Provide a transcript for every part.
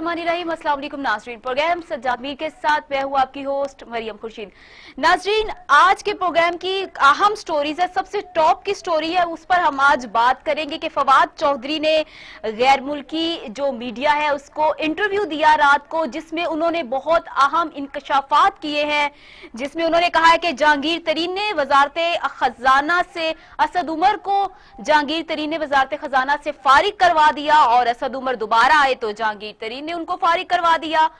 बिस्मिल्लाहिर्रहमानिर्रहीम। अस्सलाम वालेकुम नाज़रीन, प्रोग्राम सज्जाद मीर के साथ मैं हूँ आपकी होस्ट मरियम खुर्शीद। नाज़रीन, आज के प्रोग्राम की अहम स्टोरीज है, सबसे टॉप की स्टोरी है, उस पर हम आज बात करेंगे कि फवाद चौधरी ने गैर मुल्की जो मीडिया है उसको इंटरव्यू दिया रात को, जिसमें उन्होंने बहुत अहम इंकशाफात किए हैं, जिसमें उन्होंने कहा है कि जहांगीर तरीन ने वजारत खजाना से असद उमर को जहांगीर तरीन ने वजारत खजाना से फारिग करवा दिया और असद उमर दोबारा आए तो जहांगीर तरीन ने उनको फारिग करवा दिया।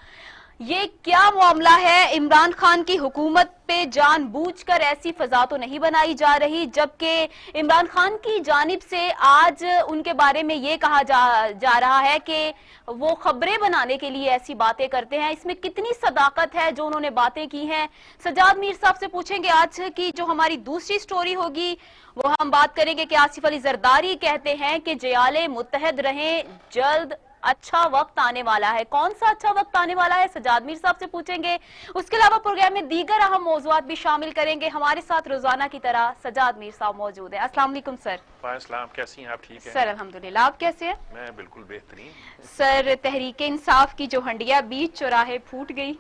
ये क्या मामला है? इमरान खान की हुकूमत पे जानबूझकर ऐसी फजा तो नहीं बनाई जा रही, जबकि इमरान खान की जानिब से आज उनके बारे में ये कहा जा रहा है कि वो खबरें बनाने के लिए ऐसी बातें करते हैं। इसमें कितनी सदाकत है जो उन्होंने बातें की हैं? सज्जाद मीर साहब से पूछेंगे। आज की जो हमारी दूसरी स्टोरी होगी वो हम बात करेंगे कि आसिफ अली जरदारी कहते हैं कि जयाले मुत्तहद रहें, जल्द अच्छा वक्त आने वाला है। कौन सा अच्छा वक्त आने वाला है, सज्जाद मीर साहब से पूछेंगे। उसके अलावा प्रोग्राम में दीगर अहम मौज़ूआत भी शामिल करेंगे। हमारे साथ रोजाना की तरह सज्जाद मीर साहब मौजूद है। अस्सलाम वालेकुम सर। वालेकुम, कैसी हैं आप? ठीक है सर, अल्हम्दुलिल्लाह। आप कैसे हैं? मैं बिल्कुल बेहतरीन। सर, तहरीक इंसाफ की जो हंडिया बीच चौराहे फूट गई।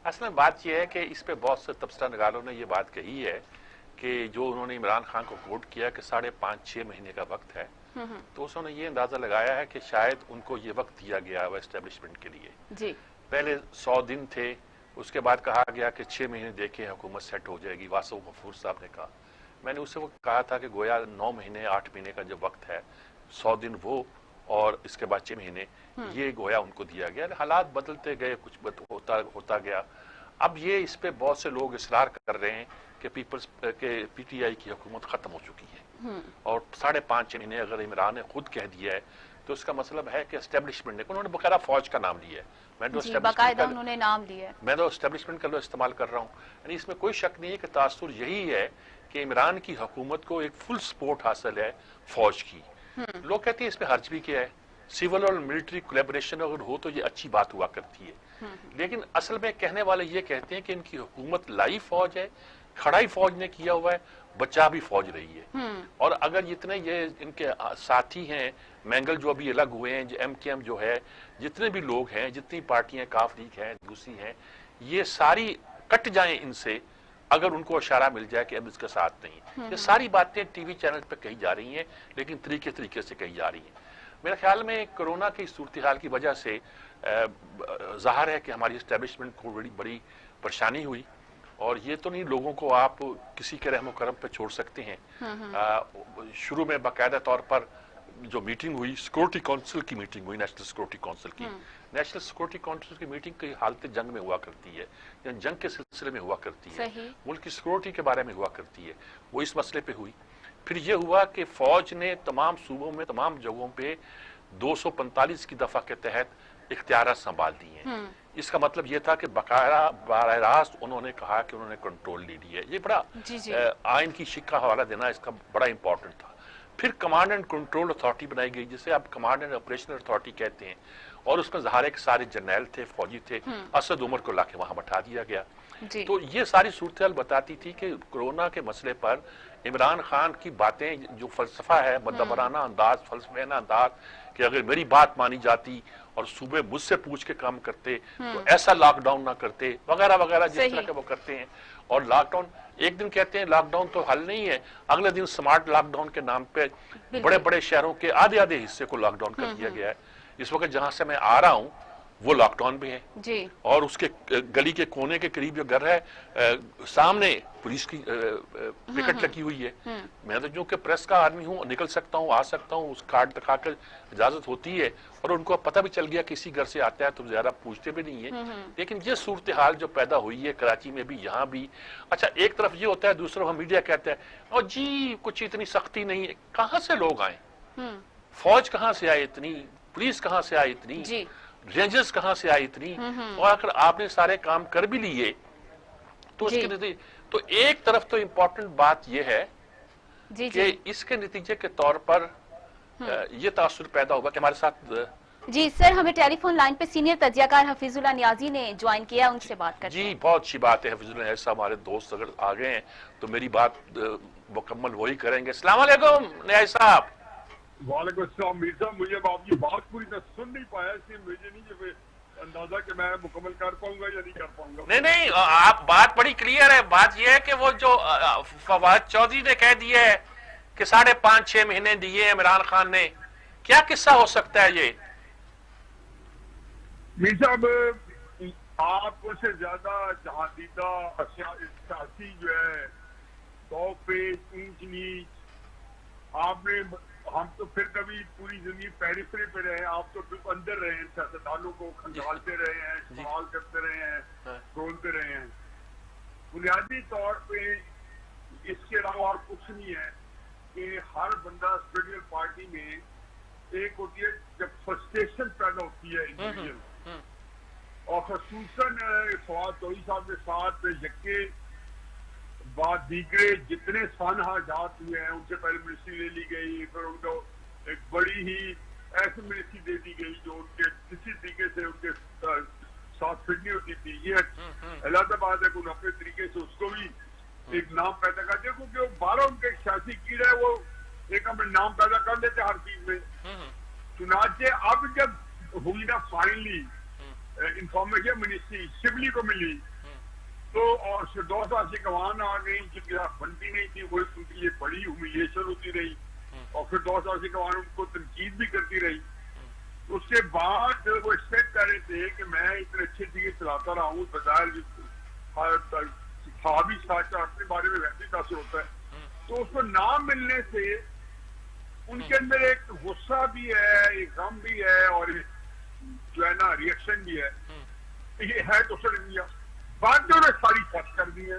असल में बात यह है कि इस पे बहुत से तबसरा निगारों ने ये बात कही है कि जो उन्होंने इमरान खान को कोट किया कि 5.5-6 महीने का वक्त है, तो उसने ये अंदाजा लगाया है कि शायद उनको ये वक्त दिया गया है एस्टेब्लिशमेंट के लिए। जी। पहले 100 दिन थे, उसके बाद कहा गया कि 6 महीने देखे हुकूमत सेट हो जाएगी। वासव गफूर साहब ने कहा, मैंने उससे वो कहा था कि गोया 9 महीने 8 महीने का जो वक्त है, 100 दिन वो और इसके बाद 6 महीने ये गोया उनको दिया गया। हालात बदलते गए, कुछ होता गया। अब ये इस पे बहुत से लोग इसरार कर रहे हैं कि पीटीआई की हुकूमत खत्म हो चुकी है और 5.5 महीने अगर इमरान ने खुद कह दिया है तो इसका मतलब है कि एस्टेब्लिशमेंट ने, उन्होंने बकायदा फौज का नाम लिया है। मैं तो उन्होंने नाम लिया है, मैं तो एस्टेब्लिशमेंट का इस्तेमाल कर रहा हूँ। यानी इसमें कोई शक नहीं है कि तासुर यही है कि इमरान की हुकूमत को एक फुल सपोर्ट हासिल है फौज की। लोग कहते हैं इस पे हर्ज भी क्या है, सिविल और मिलिट्री कोलैबोरेशन अगर हो तो ये अच्छी बात हुआ करती है, लेकिन असल में कहने वाले ये कहते हैं कि इनकी हुकूमत लाई फौज है, खड़ाई फौज ने किया हुआ है, बचा भी फौज रही है। और अगर जितने ये इनके साथी हैं मैंगल जो अभी अलग हुए हैं, जो एमकेएम जो है, जितने भी लोग हैं, जितनी पार्टियां काफ लीग हैं, दूसरी हैं, ये सारी कट जाएं इनसे अगर उनको इशारा मिल जाए कि अब इसके साथ नहीं। ये सारी बातें टीवी चैनल पे कही जा रही हैं, लेकिन तरीके से कही जा रही हैं। मेरे ख्याल में कोरोना की सूरत हाल की वजह से जाहिर है कि हमारी एस्टेब्लिशमेंट को बड़ी परेशानी हुई, और ये तो नहीं लोगों को आप किसी के रहमो करम पे छोड़ सकते हैं। शुरू में बाकायदा तौर पर जो मीटिंग हुई, सिक्योरिटी काउंसिल की मीटिंग हुई, नेशनल सिक्योरिटी काउंसिल की। नेशनल सिक्योरिटी काउंसिल की मीटिंग की हालत जंग में हुआ करती है, या जंग के सिलसिले में हुआ करती है, मुल्क की सिक्योरिटी के बारे में हुआ करती है। वो इस मसले पे हुई। फिर ये हुआ कि फौज ने तमाम सूबों में, तमाम जगहों पे 245 की दफा के तहत इख्तियारात संभाल दिए हैं। इसका मतलब ये था कि बकाया बराह रास्त उन्होंने कहा कि उन्होंने कंट्रोल ले लिया है। ये बड़ा आइन की शिक का हवाला देना इसका बड़ा इंपॉर्टेंट था। फिर कमांड एंड कंट्रोल अथॉरिटी बनाई गई, जिसे आप कमांड एंड ऑपरेशनल अथॉरिटी कहते हैं, और उसमें ज़ाहिर है कि सारे जर्नैल थे, फौजी थे। असद उमर को लाके वहां बैठा दिया गया। तो ये सारी सूरत बताती थी कि कोरोना के मसले पर इमरान खान की बातें, जो फलसफा है, मदबराना अंदाज, फलसफाना अंदाज, कि अगर मेरी बात मानी जाती और सूबे मुझसे पूछ के काम करते तो ऐसा लॉकडाउन ना करते, वगैरह वगैरह, जिस तरह के वो करते हैं। और लॉकडाउन, एक दिन कहते हैं लॉकडाउन तो हल नहीं है, अगले दिन स्मार्ट लॉकडाउन के नाम पे बड़े बड़े शहरों के आधे हिस्से को लॉकडाउन कर दिया गया है। इस वक्त जहां से मैं आ रहा हूं वो लॉकडाउन भी है जी। और उसके गली के कोने के करीब जो घर है, सामने पुलिस की पिकेट लगी हुई है। मैं तो जो कि प्रेस का आदमी हूँ, निकल सकता हूँ, आ सकता हूँ, उस कार्ड दिखाकर इजाजत होती है, और उनको पता भी चल गया किसी घर से आता है तो ज्यादा पूछते भी नहीं है। लेकिन ये सूरत हाल जो पैदा हुई है कराची में भी, यहाँ भी। अच्छा, एक तरफ ये होता है, दूसरा मीडिया कहता है और जी कुछ इतनी सख्ती नहीं है। कहाँ से लोग आए? फौज कहाँ से आए इतनी? पुलिस कहाँ से आई इतनी? रेंजर्स कहाँ से आई इतनी? और अगर आपने सारे काम कर भी लिए तो उसके नतीजे, तो एक तरफ तो इम्पोर्टेंट बात यह है कि इसके नतीजे के तौर पर यह तासुर पैदा होगा कि हमारे साथ जी सर, हमें टेलीफोन लाइन पे सीनियर तज्जियाकार हफीजुल्लाह नियाजी ने ज्वाइन किया, उनसे बात करते हैं। जी, बहुत अच्छी बात है। हफीजुल्लाह नियाजी साहब हमारे दोस्त अगर आ गए हैं तो मेरी बात मुकम्मल वही करेंगे। अस्सलाम वालेकुम नियाजी साहब। وعلیکم السلام میر صاحب, مجھے اب آپ کی بات پوری طرح سن نہیں پایا, اس لیے مجھے نہیں اندازہ کہ میں مکمل کر پاؤں گا یا نہیں کر پاؤں گا. نہیں آپ بات بڑی کلیئر ہے. بات یہ ہے کہ وہ جو فواد چودھری نے کہہ دیا ہے کہ 5.5-6 مہینے دیے عمران خان نے, کیا قصہ ہو سکتا ہے یہ؟ میر صاحب آپ کو سے زیادہ جہاں دیدہ سیاسی جو ہے 100 پیج اونچ نیچ آپ نے, ہم تو پھر کبھی پوری زندگی پیریفری پہ رہے ہیں, آپ تو بالکل اندر رہے ہیں, سیاستدانوں کو کھنگالتے رہے ہیں, سوال کرتے رہے ہیں, ڈھونڈتے رہے ہیں. بنیادی طور پہ اس کے علاوہ اور کچھ نہیں ہے کہ ہر بندہ پولیٹیکل پارٹی میں ایک ہوتی ہے جب فرسٹریشن پیدا ہوتی ہے انڈیویجول, اور خصوصاً فواد چودھری صاحب کے ساتھ یکے بعد دیگرے جتنے سانحہ جات ہوئے ہیں, ان سے پہلے منسٹری لے لی گئی, پھر ان کو ایک بڑی ہی ایسی منسٹری دے دی گئی جو ان کے کسی طریقے سے ان کے ساتھ فٹ نہیں ہوتی تھی. یہ اللہ بات ہے کہ ان اپنے طریقے سے اس کو بھی ایک نام پیدا کر دیا, کیونکہ وہ بارہ ان کے سیاسی کیڑا ہے, وہ ایک اپنے نام پیدا کر لیتے ہر چیز میں. چنانچہ اب جب ہوئی نا فائنلی انفارمیشن منسٹری شبلی کو ملی, تو اور 2 سال سے گوان آ گئی جن کے ساتھ بنتی نہیں تھی, وہ ان کے لیے بڑی ہیوملیشن ہوتی رہی, اور پھر 2 سال سے گوان ان کو تنقید بھی کرتی رہی. اس کے بعد وہ ایکسپیکٹ کر رہے تھے کہ میں اتنے اچھے چیزیں چلاتا رہا ہوں, بظاہر تھا بھی ساتھ اپنے بارے میں ویسے تاثر ہوتا ہے, تو اس کو نام ملنے سے ان کے اندر ایک غصہ بھی ہے, ایک غم بھی ہے, اور جو ہے نا ریئیکشن بھی ہے. یہ ہے تو سر انڈیا باتیں نے ساری سچ کر دی ہیں.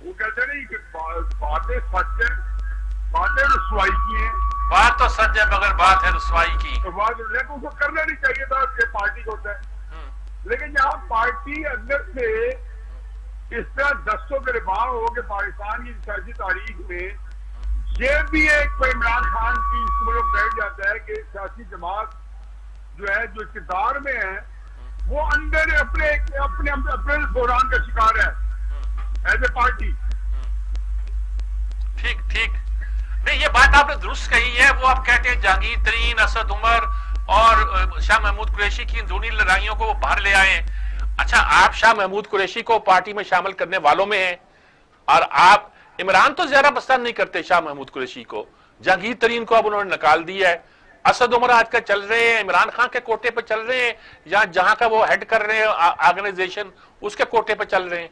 وہ کہتے نہیں کہ باتیں سچ ہیں, باتیں رسوائی کی ہیں. بات تو سچ ہے مگر بات ہے رسوائی کی. لیکن اس کو کرنا نہیں چاہیے تھا کہ پارٹی کو ہوتا ہے, لیکن جہاں پارٹی اندر سے اس طرح دستوں کے رباں ہو کہ پاکستان کی سیاسی تاریخ میں یہ بھی ایک عمران خان کی اس ملک بیٹھ جاتا ہے کہ سیاسی جماعت جو ہے جو اقتدار میں ہے وہ اندر اپنے بحران کا شکار ہے ایز اے پارٹی. ٹھیک نہیں, یہ بات آپ نے درست کہی ہے. وہ آپ کہتے ہیں جہانگیر ترین, اسد عمر اور شاہ محمود قریشی کی اندرونی لڑائیوں کو وہ باہر لے آئے. اچھا, آپ شاہ محمود قریشی کو پارٹی میں شامل کرنے والوں میں ہیں, اور آپ عمران تو زیادہ پسند نہیں کرتے شاہ محمود قریشی کو, جہانگیر ترین کو اب انہوں نے نکال دیا ہے. اسد عمر آج کل چل رہے ہیں عمران خان کے کوٹے پہ چل رہے ہیں, یا جہاں کا وہ ہیڈ کر رہے ہیں آرگنائزیشن اس کے کوٹے پہ چل رہے ہیں.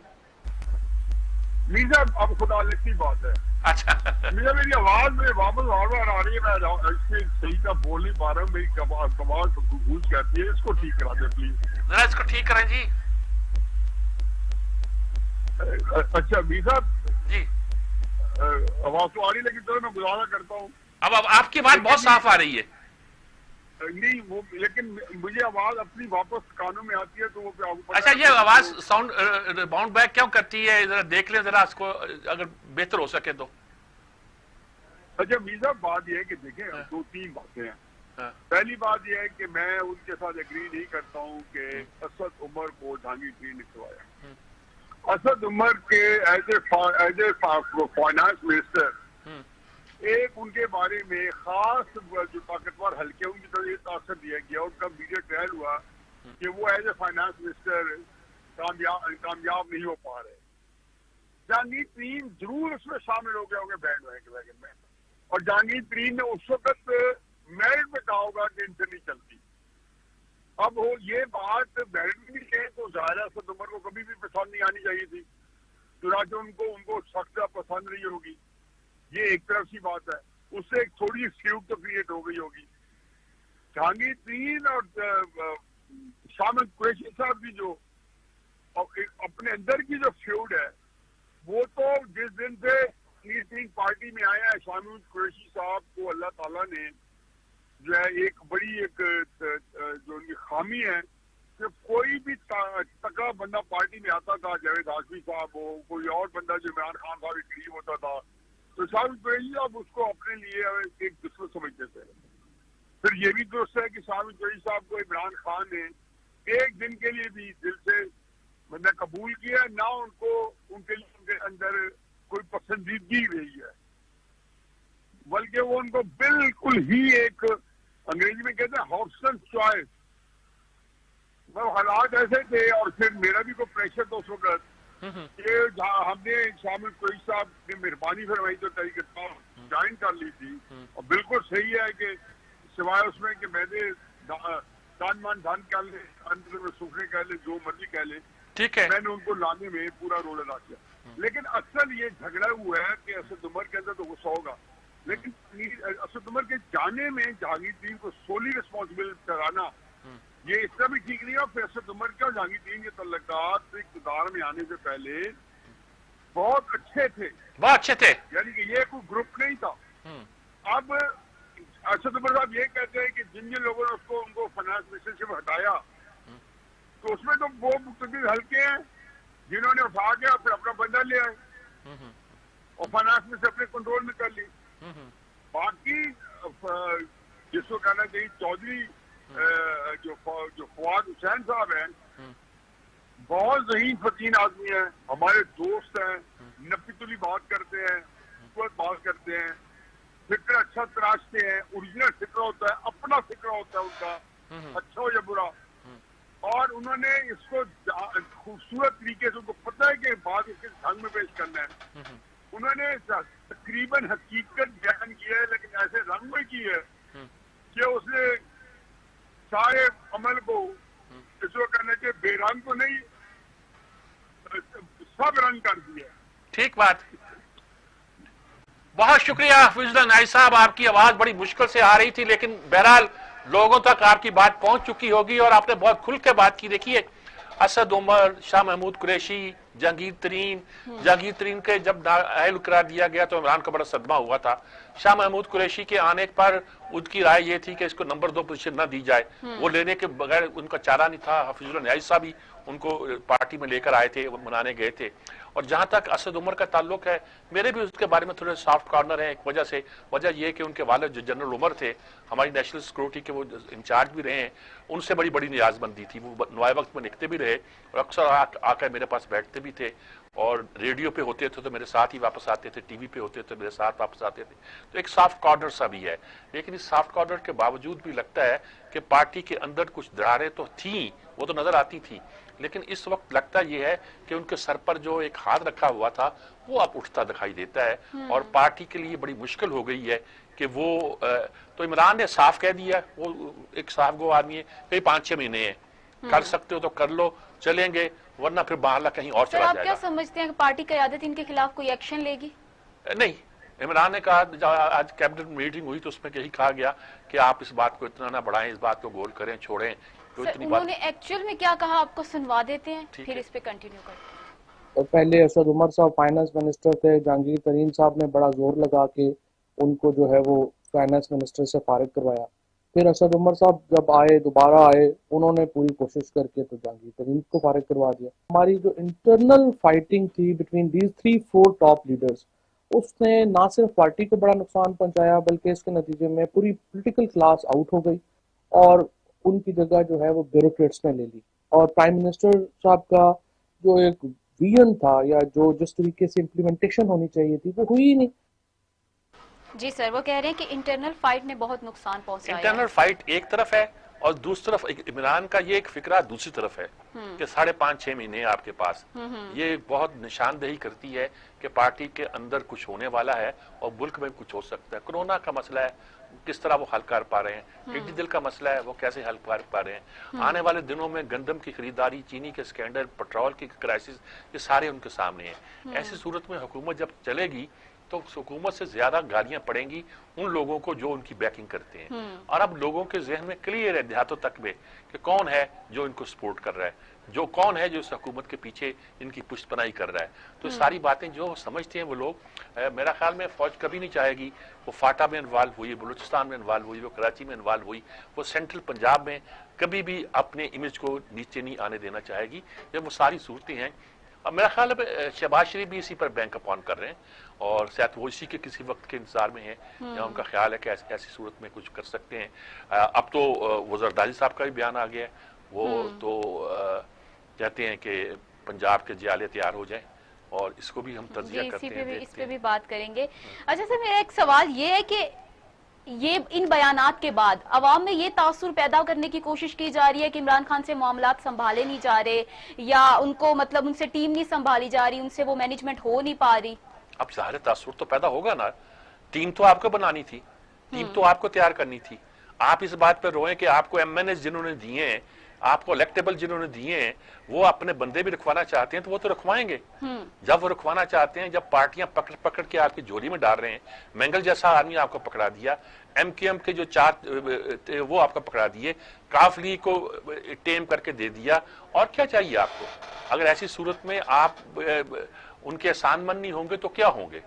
میرا اب خدا لکھی بات ہے. اچھا میری آواز میں واپس بار آ رہی ہے, میں اس سے صحیح کا بول نہیں پا رہا ہوں, میری آواز گونج جاتی ہے, اس کو ٹھیک کرا دیں پلیز. ذرا اس کو ٹھیک کریں جی. اچھا میر صاحب جی آواز تو آ رہی, لیکن تو میں گزارا کرتا ہوں. اب آپ کی بات بہت صاف آ رہی ہے. نہیں وہ, لیکن مجھے آواز اپنی واپس کانوں میں آتی ہے, تو وہ اچھا یہ آواز ساؤنڈ باؤنڈ بیک کیوں کرتی ہے, ذرا دیکھ لیں ذرا اس کو, اگر بہتر ہو سکے تو. اچھا میر صاحب بات یہ ہے کہ دیکھیں 2-3 باتیں ہیں. پہلی بات یہ ہے کہ میں ان کے ساتھ ایگری نہیں کرتا ہوں کہ اسد عمر کو جہانگیر ترین نے کروایا. اسد عمر کے ایز اے فائنانس منسٹر ایک ان کے بارے میں خاص جو طاقتور حلقے ان کی طرف یہ تاثر دیا گیا, ان کا میڈیا ٹرائل ہوا کہ وہ ایز اے فائنانس منسٹر کامیاب نہیں ہو پا رہے. جہانگیر ترین ضرور اس میں شامل ہو گیا ہوگا بینڈ ویگن میں, اور جہانگیر ترین نے اس وقت میرٹ میں کہا ہوگا کہ ان سے نہیں چلتی. اب وہ یہ بات میرٹ میں کہیں تو ظاہر ہے اسد عمر کو کبھی بھی پسند نہیں آنی چاہیے تھی, چنانچہ ان کو سخت پسند نہیں ہوگی. یہ ایک طرف سی بات ہے, اس سے ایک تھوڑی فیوڈ تو کریٹ ہو گئی ہوگی. جہانگیر ترین اور شاہ محمود قریشی صاحب کی جو اپنے اندر کی جو فیوڈ ہے, وہ تو جس دن سے جہانگیر ترین پارٹی میں آیا ہے, شاہ محمود قریشی صاحب کو اللہ تعالیٰ نے جو ہے ایک بڑی ایک جو ان کی خامی ہے کہ کوئی بھی تکڑا بندہ پارٹی میں آتا تھا, جاوید ہاشمی صاحب ہو, کوئی اور بندہ جو عمران خان صاحب کے قریب ہوتا تھا, تو شاہ محمود قریشی صاحب اس کو اپنے لیے ایک دشمن سمجھتے تھے. پھر یہ بھی درست ہے کہ شاہ محمود قریشی صاحب کو عمران خان نے ایک دن کے لیے بھی دل سے بندہ قبول کیا, نہ ان کو ان کے لیے ان کے اندر کوئی پسندیدگی رہی ہے. बल्कि वो उनको बिल्कुल ही एक अंग्रेजी में कहते हैं हॉर्सन चॉइस, वो हालात ऐसे थे। और फिर मेरा भी कोई प्रेशर था उस वक्त कि हमने शामिल कोई साहब ने मेहरबानी फरमाई तो तरीके ज्वाइन कर ली थी। और बिल्कुल सही है कि सिवाय उसमें कि मैंने दान मान धन कर ले, अंदर में सूखने कह ले, जो मर्जी कह ले, ठीक है, मैंने उनको लाने में पूरा रोल अदा किया। लेकिन अक्सर ये झगड़ा हुआ है कि असद उमर के अंदर तो गुस्सा होगा, लेकिन असद उमर के जाने में जहांगीर को सोली रिस्पॉन्सिबल कराना ये इतना भी ठीक नहीं है। फिर असद उमर के और जहांगीर के तल्लुकात इक़्तिदार में आने से पहले बहुत अच्छे थे, बहुत अच्छे थे, यानी कि ये कोई ग्रुप नहीं था। अब असद उमर साहब ये कहते हैं कि जिन जिन लोगों ने उसको उनको फाइनेंस मिनिस्टर से हटाया तो उसमें तो वो मुख्तलिफ हल्के हैं जिन्होंने उठा के फिर अपना बंदा ले आए और फाइनेंस में से अपने कंट्रोल में कर ली। बाकी जिसको कहना चाहिए चौधरी जो फवाद हुसैन साहब हैं, बहुत ज़हीन फतीन आदमी हैं, हमारे दोस्त हैं, नफीतुली बात करते हैं, बात करते हैं, फिक्र अच्छा तराशते हैं, ओरिजिनल फिक्र होता है, अपना फिक्र होता है उनका, अच्छा हो या बुरा। और उन्होंने इसको खूबसूरत तरीके से, उनको पता है कि बात इसके ढंग में पेश करना है, उन्होंने तकरीबन हकीकत बयान की है, लेकिन ऐसे रंग में की है कि उसने सारे अमल को इसको करने के बेरंग को नहीं सब रंग कर दिया। ठीक बात। बहुत शुक्रिया हफीजुल्लाह नाई साहब, आपकी आवाज बड़ी मुश्किल से आ रही थी, लेकिन बहरहाल लोगों तक आपकी बात पहुंच चुकी होगी और आपने बहुत खुल के बात की। देखिए, असद उमर, शाह महमूद कुरैशी, जहांगीर तरीन के जब नाअहल करार दिया गया तो इमरान को बड़ा सदमा हुआ था। शाह महमूद कुरैशी के आने पर उनकी राय ये थी कि इसको नंबर 2 पोजीशन न दी जाए, वो लेने के बगैर उनका चारा नहीं था। हफीजुल्लाह नाई साहब भी उनको पार्टी में लेकर आए थे, मनाने गए थे। और जहां तक असद उमर का ताल्लुक है, मेरे भी उसके बारे में थोड़े सॉफ्ट कॉर्नर है। एक वजह यह कि उनके वालिद जो जनरल उमर थे, हमारी नेशनल सिक्योरिटी के वो इंचार्ज भी रहे हैं, उनसे बड़ी बड़ी नियाजबंदी थी। वो नवाए वक्त में लिखते भी रहे और अक्सर आकर मेरे पास बैठते भी थे, और रेडियो पे होते थे तो मेरे साथ ही वापस आते थे, टीवी पे होते थे मेरे साथ वापस आते थे। तो एक सॉफ्ट कॉर्नर सा भी है। लेकिन इस सॉफ्ट कॉर्नर के बावजूद भी लगता है कि पार्टी के अंदर कुछ दरारें तो थी, वो तो नजर आती थी, लेकिन इस वक्त लगता यह है कि उनके सर पर जो एक हाथ रखा हुआ था वो अब उठता दिखाई देता है और पार्टी के लिए बड़ी मुश्किल हो गई है कि वो तो इमरान ने साफ कह दिया, वो एक साफ गो आदमी है, कई 5-6 महीने हैं, कर सकते हो तो कर लो, चलेंगे, वरना फिर बाहर कहीं और चला आप जाएगा। क्या समझते हैं कि पार्टी क़यादत इनके खिलाफ कोई एक्शन लेगी? नहीं, इमरान ने कहा, आज कैबिनेट मीटिंग हुई तो उसमें यही कहा गया कि आप इस बात को इतना ना बढ़ाएं, इस बात को गोल करें, छोड़ें। तो सर, उन्होंने एक्चुअल में क्या कहा आपको सुनवा देते हैं, फिर इस पे कंटिन्यू करते हैं। तो पहले असद उमर साहब फाइनेंस मिनिस्टर थे, जहांगीर तरीन साहब ने बड़ा जोर लगा के उनको जो है वो फाइनेंस मिनिस्टर से फारिग करवाया। फिर असद उमर साहब जब आए, दोबारा आए, उन्होंने पूरी कोशिश करके तो जहांगीर तरीन को फारिग करवा दिया। हमारी जो इंटरनल फाइटिंग थी बिटवीन दीज 3-4 टॉप लीडर्स, उसने ना सिर्फ पार्टी को बड़ा नुकसान पहुंचाया, बल्कि इसके नतीजे में पूरी पॉलिटिकल क्लास आउट हो गई और उनकी जगह जो है वो ब्यूरोक्रेट्स ने ले ली। और प्राइम मिनिस्टर साहब का जो एक विजन था या जो जिस तरीके से इम्प्लीमेंटेशन होनी चाहिए थी वो हुई ही नहीं। जी सर, वो कह रहे हैं कि इंटरनल फाइट ने बहुत नुकसान पहुंचाया। इंटरनल फाइट एक तरफ है और दूसरी तरफ इमरान का ये एक फिक्रा दूसरी तरफ है कि 5.5-6 महीने आपके पास, ये बहुत निशानदेही करती है कि पार्टी के अंदर कुछ होने वाला है और मुल्क में कुछ हो सकता है। कोरोना का मसला है, किस तरह वो हल कर पा रहे हैं, टिड्डी दल का मसला है, वो कैसे हल कर पा रहे हैं। आने वाले दिनों में गंदम की खरीदारी, चीनी के स्कैंडल, पेट्रोल की क्राइसिस, ये सारे उनके सामने हैं। ऐसी सूरत में हुकूमत जब चलेगी तो हुकूमत से ज्यादा गालियां पड़ेंगी उन लोगों को जो उनकी बैकिंग करते हैं। और अब लोगों के जहन में क्लियर है, देहातों तक में, कि कौन है जो इनको सपोर्ट कर रहा है, जो कौन है जो इस हुकूमत के पीछे इनकी पुष्टपनाही कर रहा है। तो सारी बातें जो समझते हैं वो लोग, मेरा ख्याल में फौज कभी नहीं चाहेगी वो फाटा में इन्वॉल्व हुई, बलूचिस्तान में इन्वॉल्व हुई, वो कराची में इन्वॉल्व हुई, वो सेंट्रल पंजाब में कभी भी अपने इमेज को नीचे नहीं आने देना चाहेगी। जब वो सारी सूरतें हैं, अब मेरा ख्याल है शहबाज शरीफ भी इसी पर बैंक अपॉन कर रहे हैं और शायद वो इसी के किसी वक्त के इंतजार में है, या उनका ख्याल है कि ऐसी सूरत में कुछ कर सकते हैं। अब तो वो जरदारी साहब का भी बयान आ गया है, वो तो कहते हैं कि पंजाब के जियाले तैयार हो जाएं اور اس کو بھی ہم تجزیہ جی کرتے اسی ہیں، پہ بھی اس دیکھتے پہ ہیں۔ بھی بات کریں گے. اچھا سر میرا ایک سوال یہ ہے کہ یہ ان بیانات کے بعد عوام میں یہ تاثر پیدا کرنے کی کوشش کی جا رہی ہے کہ عمران خان سے معاملات سنبھالے نہیں جا رہے یا ان کو مطلب ان سے ٹیم نہیں سنبھالی جا رہی، ان سے وہ مینجمنٹ ہو نہیں پا رہی. اب ظاہر تاثر تو پیدا ہوگا نا، ٹیم تو آپ کو بنانی تھی، ٹیم تو آپ کو تیار کرنی تھی. آپ اس بات پہ روئیں کہ آپ کو ایم این ایس جنہوں نے دیے ہیں، آپ کو الیکٹیبل جنہوں نے دیے ہیں، وہ اپنے بندے بھی رکھوانا چاہتے ہیں تو وہ تو رکھوائیں گے. جب وہ رکھوانا چاہتے ہیں، جب پارٹیاں پکڑ پکڑ کے آپ کی جھولی میں ڈال رہے ہیں، مینگل جیسا آدمی آپ کو پکڑا دیا، ایم کیو ایم کے جو 4 تھے وہ آپ کو پکڑا دیے، کاف لیگ کو ٹیم کر کے دے دیا، اور کیا چاہیے آپ کو؟ اگر ایسی صورت میں آپ ان کے احسان مند نہیں ہوں گے تو کیا ہوں گے؟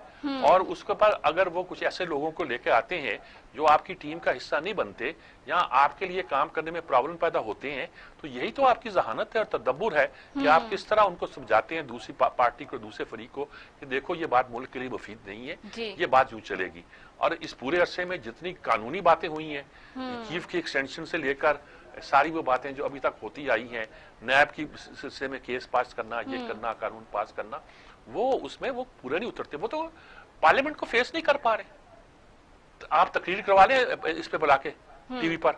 اور اس کے بعد اگر وہ کچھ ایسے لوگوں کو لے کے آتے ہیں جو آپ کی ٹیم کا حصہ نہیں بنتے یا آپ کے لیے کام کرنے میں پرابلم پیدا ہوتے ہیں، تو یہی تو آپ کی ذہانت ہے اور تدبر ہے کہ آپ کس طرح ان کو سمجھاتے ہیں، دوسری پارٹی کو، دوسرے فریق کو، کہ دیکھو یہ بات ملک کے لیے مفید نہیں ہے، یہ بات یوں چلے گی. اور اس پورے عرصے میں جتنی قانونی باتیں ہوئی ہیں، چیف کی ایکسٹینشن سے لے کر ساری وہ باتیں جو ابھی تک ہوتی آئی ہیں، نیب کی سلسلے میں کیس پاس کرنا، یہ کرنا، قانون پاس کرنا، وہ اس میں وہ پورے نہیں اترتے. وہ تو پارلیمنٹ کو فیس نہیں کر پا رہے. آپ تقریر کروا لیں اس پہ بلا کے ٹی وی پر،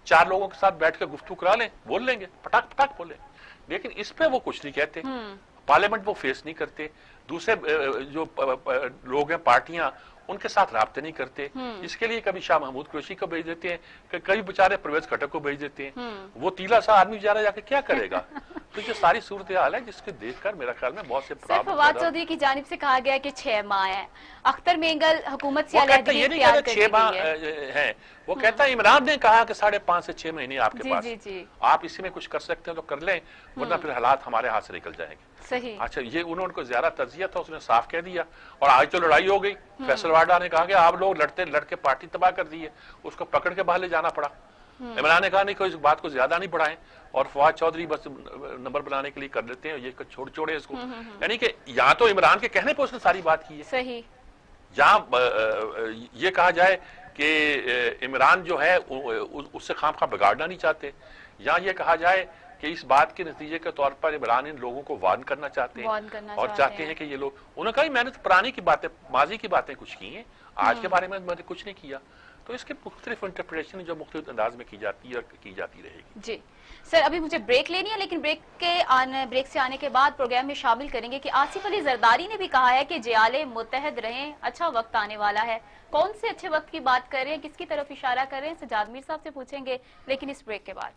4 لوگوں کے ساتھ بیٹھ کے گفتگو کرا لیں، بول لیں گے، پٹاک پٹاک بولیں، لیکن اس پہ وہ کچھ نہیں کہتے. پارلیمنٹ وہ فیس نہیں کرتے. دوسرے جو لوگ ہیں، پارٹیاں، ان کے ساتھ رابطے نہیں کرتے. اس کے لیے کبھی شاہ محمود قریشی کو بھیج دیتے ہیں، کئی بیچارے پرویز کھٹک کو بھیج دیتے ہیں. وہ تیلا سا آدمی بیچارہ جا کے کیا کرے گا؟ تو یہ ساری صورتحال ہے جس کے دیکھ کر میرا خیال میں بہت سے سر فواد چودھری کی جانب سے کہا گیا کہ 6 ماہ ہیں. اختر مینگل حکومت سے علیحدگی یہ نہیں اختیار کہتا کر 6 دی ماہ گئی ہے. ہیں، وہ کہتا ہے عمران نے کہا کہ 5.5 سے 6 مہینے آپ کے جی پاس، جی جی آپ اسی میں کچھ کر سکتے ہیں تو کر لیں، ورنہ پھر حالات ہمارے ہاتھ سے نکل جائیں گے. صحیح. اچھا، یہ انہوں نے کو زیادہ تجزیہ تھا، اس نے صاف کہہ دیا. اور آج تو لڑائی ہو گئی. فیصل واڈا نے کہا کہ آپ لوگ لڑ کے پارٹی تباہ کر دی ہے، اس کو پکڑ کے باہر لے جانا پڑا. عمران نے کہا نہیں، کوئی اس بات کو زیادہ نہیں بڑھائیں، اور فواد چودھری بس نمبر بنانے کے لیے کر لیتے ہیں، یہ چھوڑے اس کو. یعنی کہ یہاں تو عمران کے کہنے پہ اس نے ساری بات کی ہے. صحیح. جہاں یہ کہا جائے کہ عمران جو ہے اس سے خام خواہ بگاڑنا نہیں چاہتے، یا یہ کہا جائے کہ اس بات کے نتیجے کے طور پر عمران ان لوگوں کو وارن کرنا چاہتے ہیں اور چاہتے ہیں کہ یہ لوگ، انہوں نے کہا میں نے تو پرانی کی باتیں، ماضی کی باتیں کچھ کی ہیں، آج کے بارے میں نے کچھ نہیں کیا. تو اس کے مختلف انٹرپریشن جو مختلف انداز میں کی جاتی ہے اور کی جاتی رہے گی. جی سر، ابھی مجھے بریک لینی ہے، لیکن بریک سے آنے کے بعد پروگرام میں شامل کریں گے کہ آصف علی زرداری نے بھی کہا ہے کہ جیالے متحد رہیں، اچھا وقت آنے والا ہے. کون سے اچھے وقت کی بات کر رہے ہیں، کس کی طرف اشارہ کر رہے ہیں، سجاد میر صاحب سے پوچھیں گے، لیکن اس بریک کے بعد.